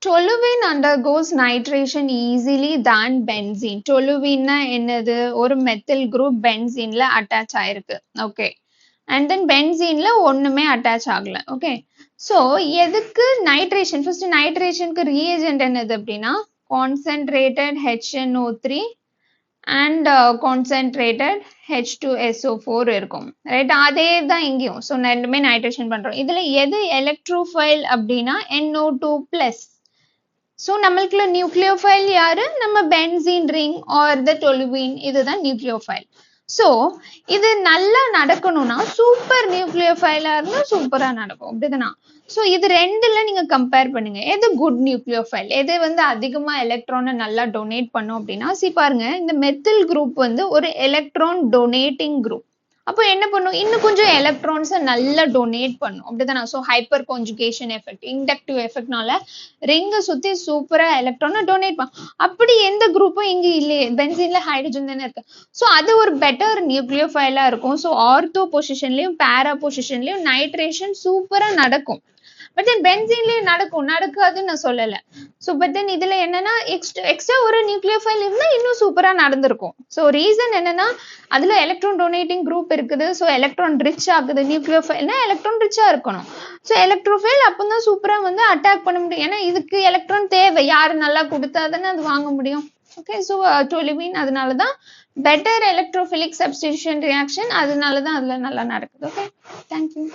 Toluene undergoes nitration easily than benzene. Toluene என்னது ஒரு methyl group பென்சீன்ல attach ஆயிருக்கு. Okay. And then பென்சீன்ல ஒண்ணுமே attach ஆகல. ஓகே. ஸோ எதுக்கு நைட்ரேஷன்? ஃபர்ஸ்ட் நைட்ரேஷனுக்கு ரீஏஜென்ட் என்னது அப்படின்னா concentrated HNO3 and concentrated H2SO4 இருக்கும். ரைட், அதே தான் இங்கேயும். ஸோ ரெண்டுமே நைட்ரேஷன் பண்றோம். இதுல எது எலக்ட்ரோஃபைல் அப்படின்னா NO2+. ஸோ நம்மளுக்குள்ள நியூக்ளியோஃபைல் யாரு? நம்ம பென்சீன் ரிங் ஆர் த டொலுவீன், இதுதான் நியூக்ளியோஃபைல். ஸோ இது நல்லா நடக்கணும்னா சூப்பர் நியூக்ளியோஃபைலா இருந்தா சூப்பரா நடக்கும், அப்படிதானா? ஸோ இது ரெண்டுல நீங்க கம்பேர் பண்ணுங்க, எது குட் நியூக்ளியோஃபைல், எது வந்து அதிகமா எலக்ட்ரானை நல்லா டொனேட் பண்ணும் அப்படின்னா, பாருங்க, இந்த மெத்தில் குரூப் வந்து ஒரு எலக்ட்ரான் டொனேட்டிங் குரூப். அப்போ என்ன பண்ணும்? இன்னும் கொஞ்சம் எலக்ட்ரான்ஸை நல்லா டொனேட் பண்ணும், அப்படிதானே? So hyper conjugation effect, inductive எஃபெக்ட்னால ரிங்கை சுத்தி சூப்பரா எலக்ட்ரானை டொனேட் பண்ணும். அப்படி எந்த குரூப்பும் இங்க இல்லையே, பென்சீன்ல ஹைட்ரஜன் தானே இருக்கு. ஸோ அது ஒரு பெட்டர் நியூக்ளியோஃபைலா இருக்கும். ஸோ ஆர்த்தோ பொசிஷன்லயும் பேரா பொசிஷன்லயும் நைட்ரேஷன் சூப்பரா நடக்கும். பட் தென் பென்சீன்லயும் நடக்காதுன்னு நான் சொல்லல. ஸோ பட் தென் இதுல என்னன்னா எக்ஸ்ட்ரா ஒரு நியூக்ளியோஃபைல் இருந்தா இன்னும் சூப்பரா நடந்திருக்கும். ஸோ ரீசன் என்னன்னா அதுல எலக்ட்ரான் டொனேட்டிங் குரூப் இருக்குது. ஸோ எலக்ட்ரான் ரிச் ஆகுது. நியூக்ளியோஃபைல்னா எலக்ட்ரான் ரிச்சா இருக்கணும். ஸோ எலக்ட்ரோஃபைல் அப்பதான் சூப்பரா வந்து அட்டாக் பண்ண முடியும். ஏன்னா இதுக்கு எலக்ட்ரான் தேவை, யாரு நல்லா கொடுத்தாதானே அது வாங்க முடியும். ஓகே, ஸோ டொலுவீன் அதனாலதான் பெட்டர் எலக்ட்ரோஃபிலிக் சப்ஸ்டிடியூஷன் ரியாக்ஷன், அதனாலதான் அதுல நல்லா நடக்குது. Okay, thank you.